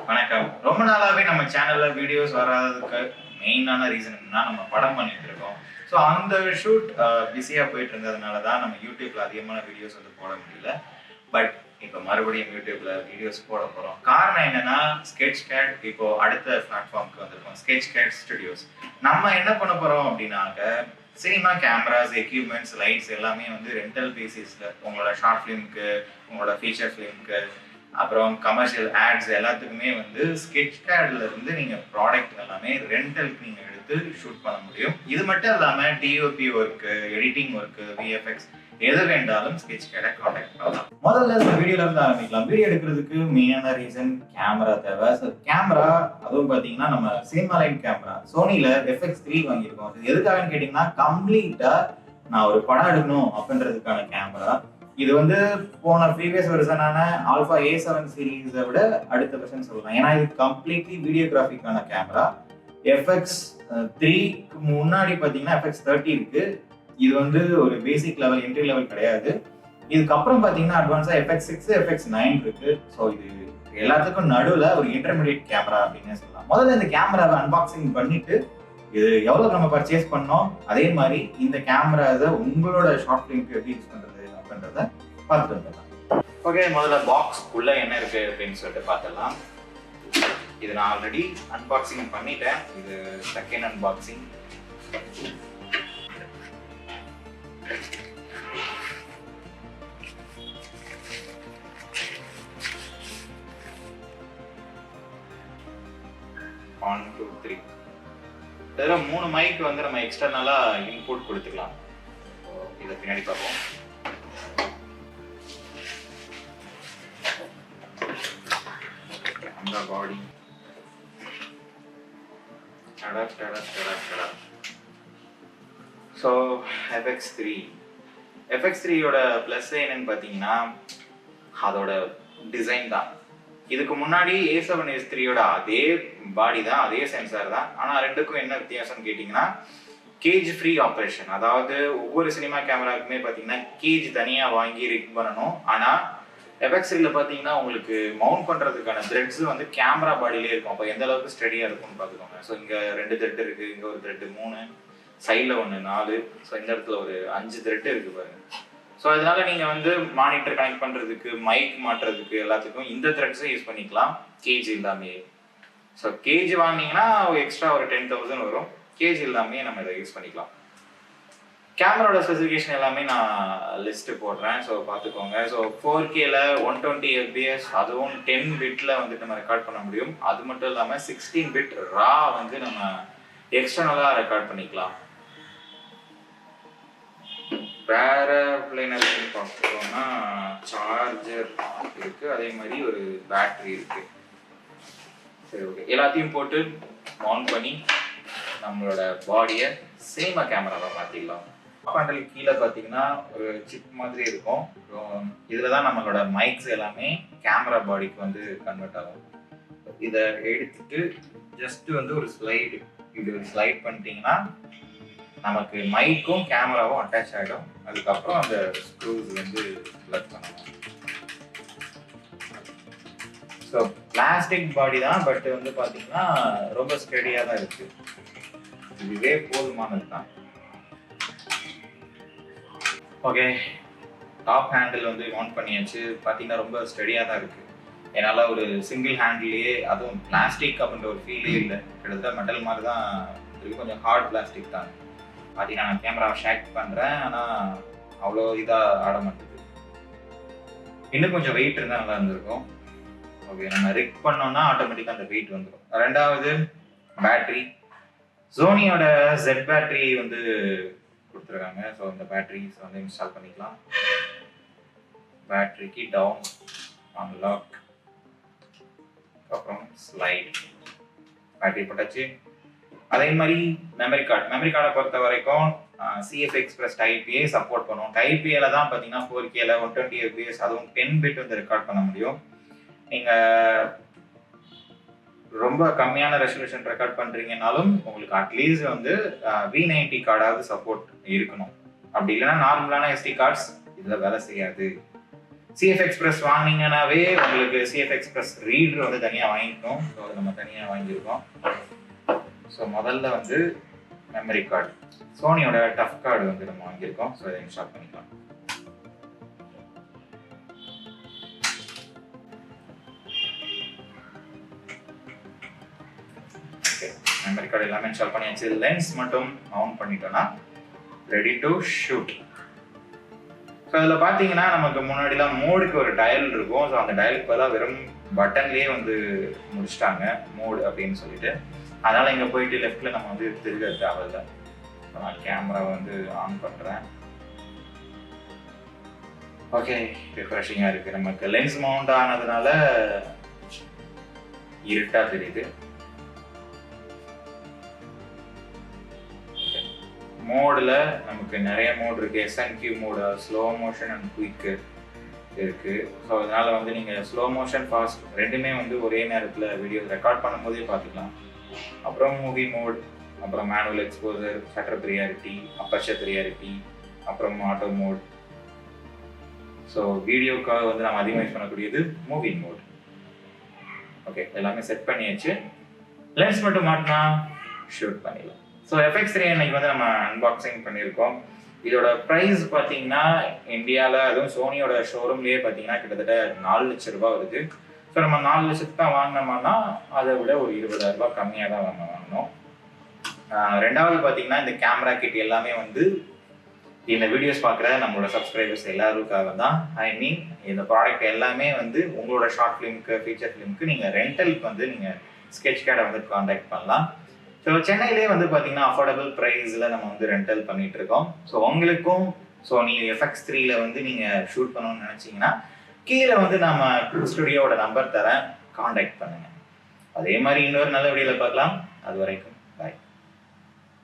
வணக்கம். ரொம்ப நாளாவே நம்ம சேனல்ல வீடியோஸ் வராததுக்கு மெயினான ரீசன் என்னன்னா நம்ம படம் பண்ணிட்டு இருக்கோம். ஸோ அந்த ஷூட் பிஸியா போயிட்டு இருந்ததுனால தான் நம்ம யூடியூப்ல அதிகமான வீடியோஸ் வந்து போட முடியல. பட் இப்போ மறுபடியும் யூடியூப்ல வீடியோஸ் போட போறோம். காரணம் என்னன்னா ஸ்கெட்ச்கேட் இப்போ அடுத்த பிளாட்ஃபார்முக்கு வந்திருக்கோம். ஸ்கெட்ச்கேட் ஸ்டுடியோஸ். நம்ம என்ன பண்ண போறோம் அப்படின்னாக்க சினிமா கேமராஸ், எக்யூப்மெண்ட்ஸ், லைட்ஸ் எல்லாமே வந்து ரெண்டல் பேசிஸ்ல உங்களோட ஷார்ட் ஃபிலிம்க்கு, உங்களோட ஃபீச்சர் ஃபிலிம்க்கு, அப்புறம் கமர்ஷியல் ஆட்ஸ் எல்லாத்துக்குமே வந்து ஸ்கெட்ச்கேட்ல இருந்து நீங்க ப்ராடக்ட் எல்லாமே ரெண்டலுக்கு நீங்க எடுத்து ஷூட் பண்ண முடியும். இது மட்டும் இல்லாம DOP work, editing work, VFX எது வேண்டாலும் ஸ்கெட்ச்கேடை காண்டாக்ட் பண்ணலாம். முதல்ல இந்த வீடியோல இருந்து ஆரம்பிக்கலாம். வீடியோ எடுக்கிறதுக்கு மெயினான ரீசன் கேமரா தேவை. ஸோ கேமரா அதுவும் பார்த்தீங்கன்னா நம்ம சினிமா லைட் கேமரா சோனில FX3 வாங்கியிருக்கோம். இது எதுக்காகன்னு கேட்டீங்கன்னா கம்ப்ளீட்டா நான் ஒரு படம் எடுக்கணும் அப்படின்றதுக்கான கேமரா. இது வந்து போன ப்ரீவியஸ் வெர்ஷனான ஆல்பா A7 சீரீஸை விட அடுத்த வெர்ஷன் சொல்லலாம். ஏன்னா இது கம்ப்ளீட்லி வீடியோகிராஃபிக்கான கேமரா. FX3க்கு முன்னாடி பார்த்தீங்கன்னா FX30 இருக்கு. இது வந்து ஒரு பேசிக் லெவல், என்ட்ரி லெவல் கிடையாது. இதுக்கப்புறம் பார்த்தீங்கன்னா அட்வான்ஸா FX6, FX9 இருக்கு. ஸோ இது எல்லாத்துக்கும் நடுவில் ஒரு இன்டர்மீடியட் கேமரா அப்படின்னு சொல்லலாம். முதல்ல இந்த கேமராவை அன்பாக்சிங் பண்ணிட்டு இது எவ்வளவு நம்ம பர்ச்சேஸ் பண்ணோம், அதே மாதிரி இந்த கேமராவை உங்களோட ஷார்ட் ஃபிலிம்க்கு எப்படி யூஸ் பண்றது அப்படின்றத பார்த்துட்டு வந்துடலாம். ஓகே, முதல்ல பாக்ஸ் உள்ள என்ன இருக்கு அப்படின்னு சொல்லிட்டு பார்த்துடலாம். இது நான் ஆல்ரெடி அன்பாக்சிங் பண்ணிட்டேன். இது செகண்ட் அன்பாக்சிங். இதில் 3 மைக் வந்து நம்ம எக்ஸ்டர்னலா இன்புட் கொடுத்துக்கலாம். இதை பின்னாடி பார்ப்போம். கேமரா பாடி ஸோ FX3யோட ப்ளஸ் என்னன்னு பார்த்தீங்கன்னா அதோட டிசைன் தான். இதுக்கு முன்னாடி A7 S3யோட அதே பாடி தான், அதே சென்சார் தான். ஆனால் ரெண்டுக்கும் என்ன வித்தியாசம்னு கேட்டிங்கன்னா கேஜ் ஃப்ரீ ஆப்ரேஷன். அதாவது ஒவ்வொரு சினிமா கேமராவுக்குமே பார்த்தீங்கன்னா கேஜ் தனியாக வாங்கி ரிக் பண்ணணும். ஆனால் FX3ல பார்த்தீங்கன்னா உங்களுக்கு மவுண்ட் பண்ணுறதுக்கான த்ரெட்ஸ் வந்து கேமரா பாடியிலே இருக்கும். அப்போ எந்த அளவுக்கு ஸ்டடியாக இருக்கும்னு பார்த்துக்கோங்க. ஸோ இங்கே 2 த்ரெட் இருக்குது, இங்கே ஒரு த்ரெட்டு 3, சைடில் 1 4, ஸோ இந்த இடத்துல ஒரு 5 த்ரெட் இருக்குது பாருங்க. ஸோ அதனால நீங்கள் வந்து மானிட்டர் கனெக்ட் பண்ணுறதுக்கு, மைக் மாட்டுறதுக்கு எல்லாத்துக்கும் இந்த த்ரெட்ஸை யூஸ் பண்ணிக்கலாம் கேஜ் இல்லாமே. ஸோ கேஜ் வாங்கினீங்கன்னா எக்ஸ்ட்ரா ஒரு 10,000 வரும். கேஜ் இல்லாமே நம்ம இதை யூஸ் பண்ணிக்கலாம். கேமராவோட ஸ்பெசிஃபிகேஷன் எல்லாமே நான் லிஸ்ட்டு போடுறேன். ஸோ பார்த்துக்கோங்க. ஸோ 4Kல 120 fps, அதுவும் 10 பிட்ல வந்து நம்ம ரெக்கார்ட் பண்ண முடியும். அது மட்டும் இல்லாமல் 16 பிட் ரா வந்து நம்ம எக்ஸ்டர்னலாக ரெக்கார்ட் பண்ணிக்கலாம். வேற பிளேனர்னு பார்த்தோம்னா சார்ஜர் இருக்கு, அதே மாதிரி ஒரு பேட்டரி இருக்கு. சரி, ஓகே, எல்லாத்தையும் போட்டு ஆன் பண்ணி நம்மளோட பாடியை சினிமா கேமராவை மாற்றிடலாம். பேனல் கீழே பார்த்தீங்கன்னா ஒரு சிப் மாதிரி இருக்கும். இதில் தான் நம்மளோட மைக்ஸ் எல்லாமே கேமரா பாடிக்கு வந்து கன்வெர்ட் ஆகும். இதை எடுத்துட்டு ஜஸ்ட் வந்து ஒரு ஸ்லைடு, இப்படி ஒரு ஸ்லைட் பண்ணிட்டீங்கன்னா நமக்கு மைக்கும் கேமராவும் அட்டாச் ஆகிடும். அதுக்கப்புறம் அந்த ஸ்க்ரூஸ் வந்து பிளக் பண்ணணும். ஸோ பிளாஸ்டிக் பாடி தான், பட் வந்து பார்த்தீங்கன்னா ரொம்ப ஸ்டெடியாக தான் இருக்கு. இதுவே போதுமானது தான். ஓகே, டாப் ஹேண்டில் வந்து ஆன் பண்ணியாச்சு. பார்த்தீங்கன்னா ரொம்ப ஸ்டெடியாக தான் இருக்கு. என்னால் ஒரு சிங்கிள் ஹேண்டிலேயே, அதுவும் பிளாஸ்டிக் அப்படின்ற ஒரு ஃபீலே இல்லை. கிட்டத்தட்ட மெட்டல் மாதிரி தான் இருக்கு. கொஞ்சம் ஹார்ட் பிளாஸ்டிக் தான். பார்த்தீங்கன்னா நான் கேமராவை ஷேக் பண்ணுறேன், ஆனால் அவ்வளோ இதாக ஆட மாட்டேது. இன்னும் கொஞ்சம் வெயிட் இருந்தால் நல்லா இருந்திருக்கும். ஓகே, நம்ம ரிக் பண்ணோம்னா ஆட்டோமேட்டிக்காக அந்த வெயிட் வந்துடும். ரெண்டாவது பேட்ரி. சோனியோட Z பேட்டரி வந்து கொடுத்துருக்காங்க. ஸோ இந்த பேட்டரிஸ் வந்து இன்ஸ்டால் பண்ணிக்கலாம். பேட்டரிக்கு டவுன், அன்லாக், அப்புறம் ஸ்லைட். பேட்டரி போட்டாச்சு. அதே மாதிரி மெமரி கார்டை பொறுத்த வரைக்கும் CF express type A support பண்ணும். டைப் Aல தான் பார்த்தீங்கன்னா 4Kல 120 fps, அதுவும் 10 பிட் வந்து ரெக்கார்ட் பண்ண முடியும். நீங்கள் ரொம்ப கம்மியான ரெசல்யூஷன் ரெக்கார்ட் பண்ணுறீங்கனாலும் உங்களுக்கு அட்லீஸ்ட் வந்து V90 கார்டாவது சப்போர்ட் இருக்கணும். அப்படி இல்லைன்னா நார்மலான SD கார்ட்ஸ் இதில் வேலை செய்யாது. சிஎஃப் எக்ஸ்பிரஸ் வாங்கினீங்கன்னாவே உங்களுக்கு சிஎஃப் எக்ஸ்பிரஸ் ரீடர் வந்து தனியாக வாங்கிக்கணும். ஸோ அது நம்ம தனியாக வாங்கியிருக்கோம். ஸோ முதல்ல வந்து மெமரி கார்டு, சோனியோட டஃப் கார்டு வந்து நம்ம வாங்கியிருக்கோம். ஸோ அதை இன்ஸ்டால் பண்ணிக்கலாம். ஓகே, மெமரி கார்டு எல்லாமே இன்ஸ்டால் பண்ணியாச்சு. லென்ஸ் மட்டும் ஆன் பண்ணிட்டோம்னா ரெடி டு ஷூட். ஸோ அதில் பார்த்தீங்கன்னா நமக்கு முன்னாடிலாம் மோடுக்கு ஒரு டயல் இருக்கும். ஸோ அந்த டயலுக்கு பதிலாக வெறும் பட்டன்லேயே வந்து முடிச்சிட்டாங்க மோடு அப்படின்னு சொல்லிட்டு. அதனால் இங்கே போயிட்டு லெஃப்டில் நம்ம வந்து திருக தேவையில்லை. நான் கேமராவை வந்து ஆன் பண்ணுறேன். ஓகே, ரிஃப்ரெஷிங்காக இருக்குது. நமக்கு லென்ஸ் மவுண்ட் ஆனதுனால இருட்டாக தெரியுது. மோடில் நமக்கு நிறைய மோட் இருக்குது. SNQ mode, slow motion and quick இருக்குது. ஸோ அதனால் வந்து நீங்கள் ஸ்லோ மோஷன், ஃபாஸ்ட் ரெண்டுமே வந்து ஒரே நேரத்தில் வீடியோ ரெக்கார்ட் பண்ணும்போதே பார்த்துக்கலாம். அப்புறம் மூவி மோட், அப்புறம் manual exposure, shutter priority, aperture priority, அப்புறம் ஆட்டோ மோட். ஸோ வீடியோக்காக வந்து நம்ம அதிகமாக யூஸ் பண்ணக்கூடியது மூவி மோட். ஓகே, எல்லாமே செட் பண்ணியாச்சு. லென்ஸ் மட்டும் மாட்டினா ஷூட் பண்ணிடலாம். ஸோ FX3 இன்னைக்கு வந்து நம்ம அன்பாக்சிங் பண்ணியிருக்கோம். இதோட ப்ரைஸ் பார்த்தீங்கன்னா இந்தியாவில், அதுவும் சோனியோட ஷோரூம்லேயே பார்த்தீங்கன்னா கிட்டத்தட்ட 4 லட்ச ரூபா வருது. ஸோ நம்ம 4 லட்சத்துக்கு தான் வாங்கினோம்னா அதை விட ஒரு 20,000 ரூபாய் கம்மியாக தான் வாங்கினோம். ரெண்டாவது பார்த்தீங்கன்னா இந்த கேமரா கிட் எல்லாமே வந்து இந்த வீடியோஸ் பார்க்குற நம்மளோட சப்ஸ்கிரைபர்ஸ் எல்லாருக்காக தான். ஐ மீன் இந்த ப்ராடக்ட் எல்லாமே வந்து உங்களோட ஷார்ட் ஃபிலிம்க்கு, ஃபீச்சர் ஃபிலிம்க்கு நீங்கள் ரெண்டலுக்கு வந்து நீங்கள் ஸ்கெட்ச் கேடை வந்து காண்டாக்ட் பண்ணலாம். ஸோ சென்னையிலே வந்து பார்த்தீங்கன்னா அஃபோர்டபுள் ப்ரைஸில் நம்ம வந்து ரெண்டல் பண்ணிட்டு இருக்கோம். ஸோ உங்களுக்கும் சோனி FX3ல வந்து நீங்கள் ஷூட் பண்ணணும்னு நினச்சிங்கன்னா கீழே வந்து நம்ம ஸ்டுடியோட நம்பர் தரேன், காண்டாக்ட் பண்ணுங்கள். அதே மாதிரி இன்னொரு நல்ல வீடியோவில் பார்க்கலாம். அது வரைக்கும் பாய்.